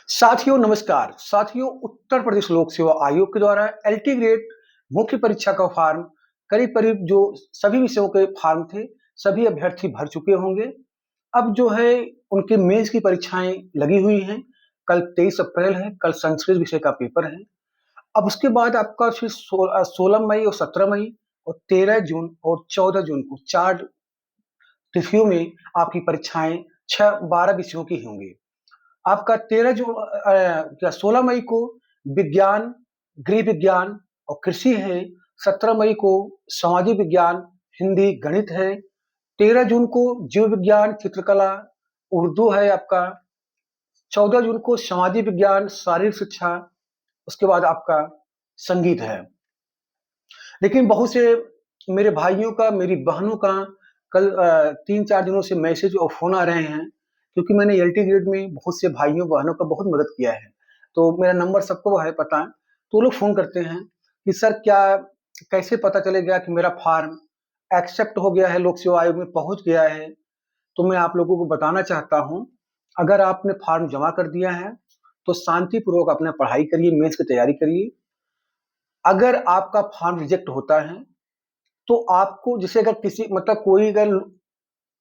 साथियों नमस्कार। साथियों, उत्तर प्रदेश लोक सेवा आयोग के द्वारा एलटी ग्रेड मुख्य परीक्षा का फॉर्म करीब-करीब जो सभी विषयों के फॉर्म थे, सभी अभ्यर्थी भर चुके होंगे। अब जो है उनके मेंस की परीक्षाएँ लगी हुई हैं। कल 23 अप्रैल है, कल संस्कृत विषय का पेपर है। अब उसके बाद आपका फिर 16 मई और 17 मई और 13 जून और 14 जून को 4 तिथियों में आपकी परीक्षाएँ 12 विषयों की होंगी। आपका 16 मई को विज्ञान, गृह विज्ञान और कृषि है। 17 मई को सामाजिक विज्ञान, हिंदी, गणित है। 13 जून को जीव विज्ञान, चित्रकला, उर्दू है आपका। 14 जून को सामाजिक विज्ञान, शारीरिक शिक्षा, उसके बाद आपका संगीत है। लेकिन बहुत से मेरे भाइयों का, मेरी बहनों का कल 3-4 दिनों से मैसेज और फ़ोन आ रहे हैं, क्योंकि मैंने एलटी ग्रेड में बहुत से भाइयों-बहनों का बहुत मदद किया है। तो मेरा नंबर सबको है पता, तो वो लोग फ़ोन करते हैं कि सर क्या कैसे पता चलेगा कि मेरा फ़ॉर्म एक्सेप्ट हो गया है, लोक सेवा आयोग में पहुँच गया है? तो मैं आप लोगों को बताना चाहता हूँ, अगर आपने फ़ॉर्म जमा कर दिया है, तो शांतिपूर्वक अपना पढ़ाई करिए, मेंस की तैयारी करिए। अगर आपका फ़ॉर्म रिजेक्ट होता है, तो आपको जैसे अगर किसी मतलब कोई अगर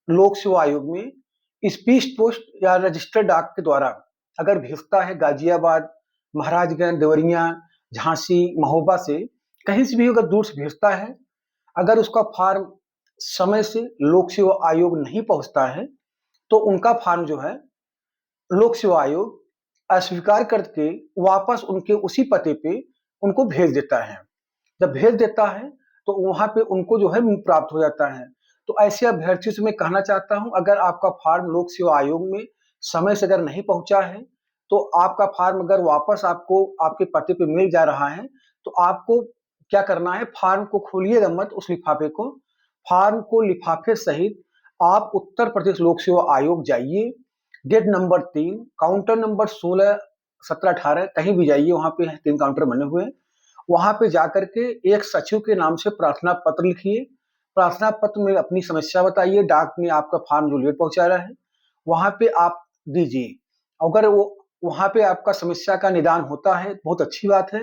लोक सेवा आयोग में स्पीड पोस्ट या रजिस्टर्ड डाक के द्वारा अगर भेजता है गाजियाबाद, महाराजगंज, देवरिया, झांसी, महोबा से कहीं से भी अगर दूर से भेजता है, अगर उसका फॉर्म समय से लोक सेवा आयोग नहीं पहुंचता है, तो उनका फॉर्म जो है लोक सेवा आयोग अस्वीकार करके वापस उनके उसी पते पे उनको भेज देता है। जब भेज देता है तो वहाँ पे उनको जो है प्राप्त हो जाता है। तो ऐसे अभ्यर्थियों से मैं कहना चाहता हूँ, अगर आपका फॉर्म लोक सेवा आयोग में समय से अगर नहीं पहुँचा है, तो आपका फॉर्म अगर वापस आपको आपके पते पे मिल जा रहा है, तो आपको क्या करना है, फॉर्म को खोलिएगा मत उस लिफाफे को, फॉर्म को लिफाफे सहित आप उत्तर प्रदेश लोक सेवा आयोग जाइए, गेट नंबर 3, काउंटर नंबर 16, 17, 18 कहीं भी जाइए, वहाँ पे 3 काउंटर बने हुए हैं। वहाँ पे जाकर के एक सचिव के नाम से प्रार्थना पत्र लिखिए। प्रार्थना पत्र में अपनी समस्या बताइए, डाक में आपका फॉर्म जो लेट पहुँचा रहा है, वहाँ पे आप दीजिए। अगर वो वहाँ पे आपका समस्या का निदान होता है, बहुत अच्छी बात है।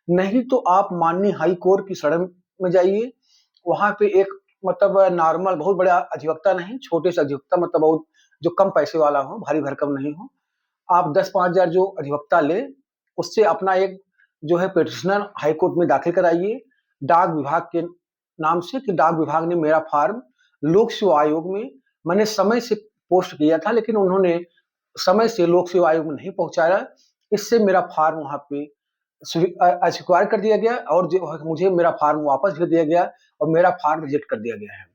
नहीं तो आप माननीय हाई कोर्ट की शरण में जाइए। वहाँ पे एक मतलब नॉर्मल बहुत बड़ा अधिवक्ता नहीं, छोटे से अधिवक्ता मतलब बहुत जो कम पैसे वाला हो, भारी भरकम नहीं हो। आप 10-5 हज़ार जो अधिवक्ता ले, उससे अपना एक जो है पिटीशनर हाई कोर्ट में दाखिल कराइए, डाक विभाग के नाम से कि डाक विभाग ने मेरा फॉर्म लोक सेवा आयोग में मैंने समय से पोस्ट किया था, लेकिन उन्होंने समय से लोक सेवा आयोग में नहीं पहुँचाया। इससे मेरा फॉर्म वहाँ पे अस्वीकार कर दिया गया और जो है मुझे मेरा फॉर्म वापस भेज दिया गया और मेरा फॉर्म रिजेक्ट कर दिया गया है।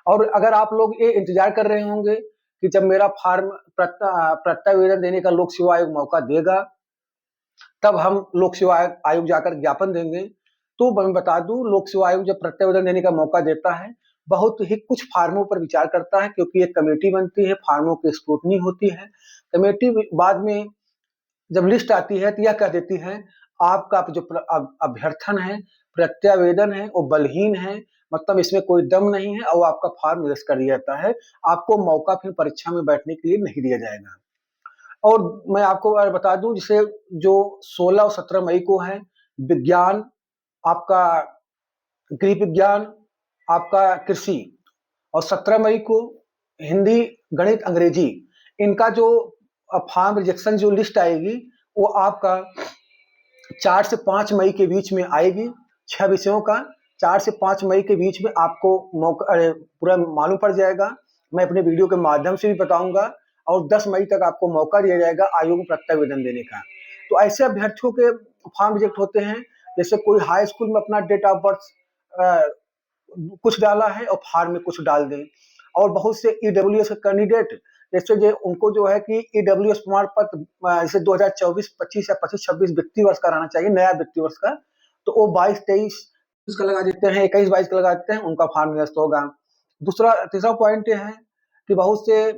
और अगर आप लोग ये इंतजार कर रहे होंगे कि जब मेरा फॉर्म प्रत्यावेदन देने का लोक सेवा आयोग मौका देगा, तब हम लोक सेवा आयोग जाकर ज्ञापन देंगे। तो मैं बता दूं, लोक सेवा आयोग जब प्रत्यावेदन देने का मौका देता है, बहुत ही कुछ फार्मों पर विचार करता है, क्योंकि एक कमेटी बनती है, फार्मों की स्क्रूटनी होती है। कमेटी बाद में जब लिस्ट आती है तो यह कह देती है आपका जो अभ्यर्थन है, प्रत्यावेदन है, वो बलहीन है, मतलब इसमें कोई दम नहीं है और आपका फॉर्म निरस्त कर दिया जाता है। आपको मौका फिर परीक्षा में बैठने के लिए नहीं दिया जाएगा। और मैं आपको और बता दूं, जैसे जो 16 और 17 मई को है विज्ञान, आपका गृह विज्ञान, आपका कृषि, और 17 मई को हिंदी, गणित, अंग्रेजी, इनका जो फॉर्म रिजेक्शन जो लिस्ट आएगी, वो आपका 4 से 5 मई के बीच में आएगी। 6 विषयों का 4 से 5 मई के बीच में आपको मौका पूरा मालूम पड़ जाएगा। मैं अपने वीडियो के माध्यम से भी बताऊंगा और 10 मई तक आपको मौका दिया जाएगा आयोग में प्रत्यावेदन देने का। तो ऐसे अभ्यर्थियों के फॉर्म रिजेक्ट होते हैं, जैसे कोई हाई स्कूल में अपना डेट ऑफ बर्थ कुछ डाला है और फॉर्म में कुछ डाल दें। और बहुत से ईडब्ल्यूएस कैंडिडेट, जैसे जो उनको जो है कि ईडब्ल्यूएस प्रमाण पत्र जैसे 2024-25 या 25-26 वित्तीय वर्ष का रहना चाहिए, नया वित्तीय वर्ष का, तो वो 22-23 का लगा देते हैं, 21-22 का लगा देते हैं, उनका फॉर्म निरस्त होगा। तीसरा पॉइंट ये है कि बहुत से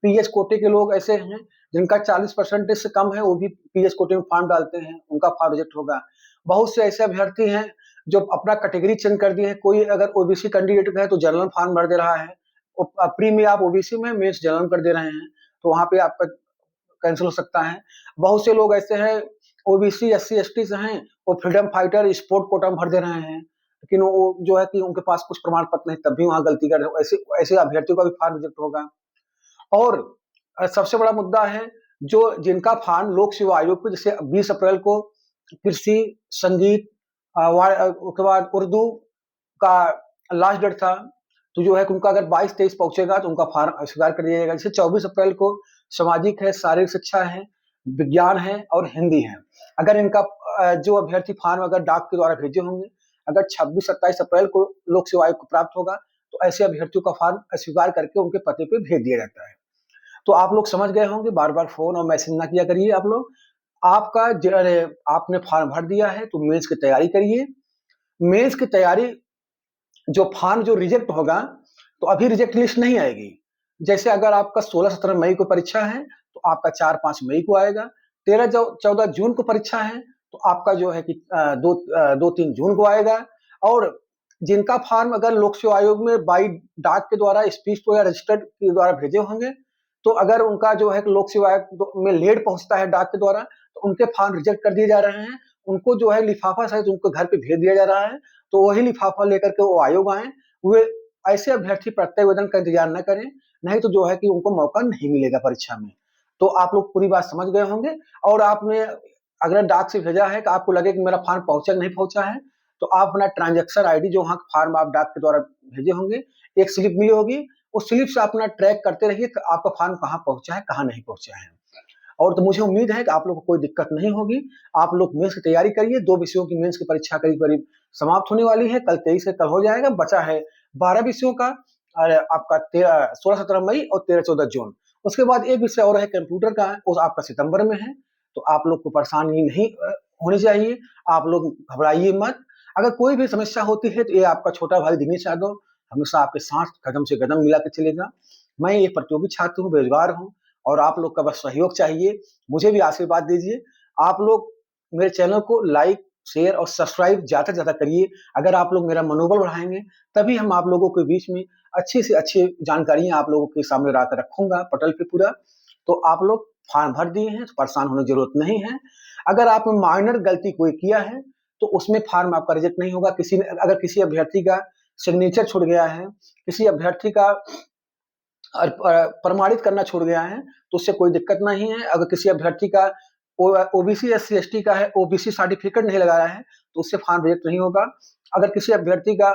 पीएच कोटे के लोग ऐसे हैं जिनका 40% से कम है, वो भी पीएच कोटे में फॉर्म डालते हैं, उनका फॉर्म रिजेक्ट होगा। बहुत से ऐसे अभ्यर्थी हैं जो अपना कैटेगरी चेंज कर दिए हैं। कोई अगर ओबीसी कैंडिडेट है तो जनरल फॉर्म भर दे रहा है, प्री में आप ओबीसी में, मेंस जनरल कर दे रहे हैं, तो वहाँ पे आपका कैंसिल हो सकता है। बहुत से लोग ऐसे हैं ओबीसी, एससी, एसटी से हैं, वो फ्रीडम फाइटर स्पोर्ट कोटा में भर दे रहे हैं, लेकिन वो जो है कि उनके पास कुछ प्रमाण पत्र नहीं, तब भी वहाँ गलती कर रहे हो। ऐसे ऐसे अभ्यर्थियों का भी फॉर्म रिजेक्ट होगा। और सबसे बड़ा मुद्दा है जो जिनका फॉर्म लोक सेवा आयोग पे जैसे 20 अप्रैल को कृषि, संगीत, उसके बाद उर्दू का लास्ट डेट था, तो जो है कि उनका अगर 22-23 पहुंचेगा तो उनका फॉर्म स्वीकार कर दिया जाएगा। जैसे 24 अप्रैल को सामाजिक है, शारीरिक शिक्षा है, विज्ञान है और हिंदी है। अगर इनका जो अभ्यर्थी फॉर्म अगर डाक के द्वारा भेजे होंगे, अगर 26-27 अप्रैल को लोक सेवा आयोग को प्राप्त होगा, तो ऐसे अभ्यर्थियों का फॉर्म स्वीकार करके उनके पते पे भेज दिया जाता है। तो आप लोग समझ गए होंगे, बार-बार फ़ोन और मैसेज ना किया करिए आप लोग। आपका आपने फॉर्म भर दिया है तो मेंस की तैयारी करिए। मेंस की तैयारी जो फॉर्म जो रिजेक्ट होगा, तो अभी रिजेक्ट लिस्ट नहीं आएगी। जैसे अगर आपका 16-17 मई को परीक्षा है, तो आपका 4-5 मई को आएगा। 13-14 जून को परीक्षा है, तो आपका जो है कि 2-3 जून को आएगा। और जिनका फॉर्म अगर लोक सेवा आयोग में बाई डाक के द्वारा स्पीड पोस्ट या रजिस्टर्ड के द्वारा भेजे होंगे, तो अगर उनका जो है कि लोक सेवा आयोग में लेट पहुंचता है डाक के द्वारा, तो उनके फॉर्म रिजेक्ट कर दिए जा रहे हैं। उनको जो है लिफाफा सहित उनको घर पे भेज दिया जा रहा है, तो वही लिफाफा लेकर के वो आयोग आए। वे ऐसे अभ्यर्थी प्रत्यावेदन का इंतजार न करें, नहीं तो जो है कि उनको मौका नहीं मिलेगा परीक्षा में। तो आप लोग पूरी बात समझ गए होंगे। और आपने अगर डाक से भेजा है, तो आपको लगे कि मेरा फॉर्म पहुंचा नहीं पहुंचा है, तो आप अपना ट्रांजैक्शन आईडी जो वहाँ फॉर्म आप डाक के द्वारा भेजे होंगे, एक स्लिप मिली होगी, उस स्लिप से अपना ट्रैक करते रहिए कि आपका फॉर्म कहाँ पहुंचा है, कहाँ नहीं पहुंचा है। और तो मुझे उम्मीद है कि आप लोग को कोई दिक्कत नहीं होगी। आप लोग मेंस की तैयारी करिए। 2 विषयों की मेंस की परीक्षा करीब-करीब समाप्त होने वाली है। कल 23 से कल हो जाएगा। बचा है 12 विषयों का आपका 16-17 मई और 13-14 जून। उसके बाद एक विषय और है कंप्यूटर का, वो आपका सितंबर में है। तो आप लोग को परेशानी नहीं होनी चाहिए। आप लोग घबराइए मत। अगर कोई भी समस्या होती है तो ये आपका छोटा भाई दिनेश यादव हमेशा आपके साथ कदम से कदम मिला के चलेगा। मैं एक प्रतियोगी छात्र हूँ, बेरोजगार हूँ और आप लोग का बस सहयोग चाहिए। मुझे भी आशीर्वाद दीजिए। आप लोग मेरे चैनल को लाइक, शेयर और सब्सक्राइब ज़्यादा से ज़्यादा करिए। अगर आप लोग मेरा मनोबल बढ़ाएँगे, तभी हम आप लोगों के बीच में अच्छी से अच्छी जानकारियाँ आप लोगों के सामने ला कर रखूँगा पटल पे पूरा। तो आप लोग फॉर्म भर दिए हैं, तो परेशान होने की ज़रूरत नहीं है। अगर आपने माइनर गलती कोई किया है, तो उसमें फॉर्म आपका रिजेक्ट नहीं होगा। किसी ने अगर किसी अभ्यर्थी का सिग्नेचर छूट गया है, किसी अभ्यर्थी का प्रमाणित करना छूट गया है, तो उससे कोई दिक्कत नहीं है। अगर किसी अभ्यर्थी का ओबीसी, एससी, एसटी का है, ओबीसी सर्टिफिकेट नहीं लगाया है, तो उससे फॉर्म रिजेक्ट नहीं होगा। अगर किसी अभ्यर्थी का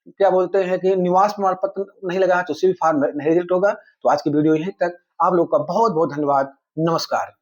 क्या बोलते हैं कि निवास प्रमाण पत्र नहीं लगा है, तो उससे भी फॉर्म नहीं रिजेक्ट होगा। तो आज की वीडियो यहीं तक। आप लोग का बहुत-बहुत धन्यवाद। नमस्कार।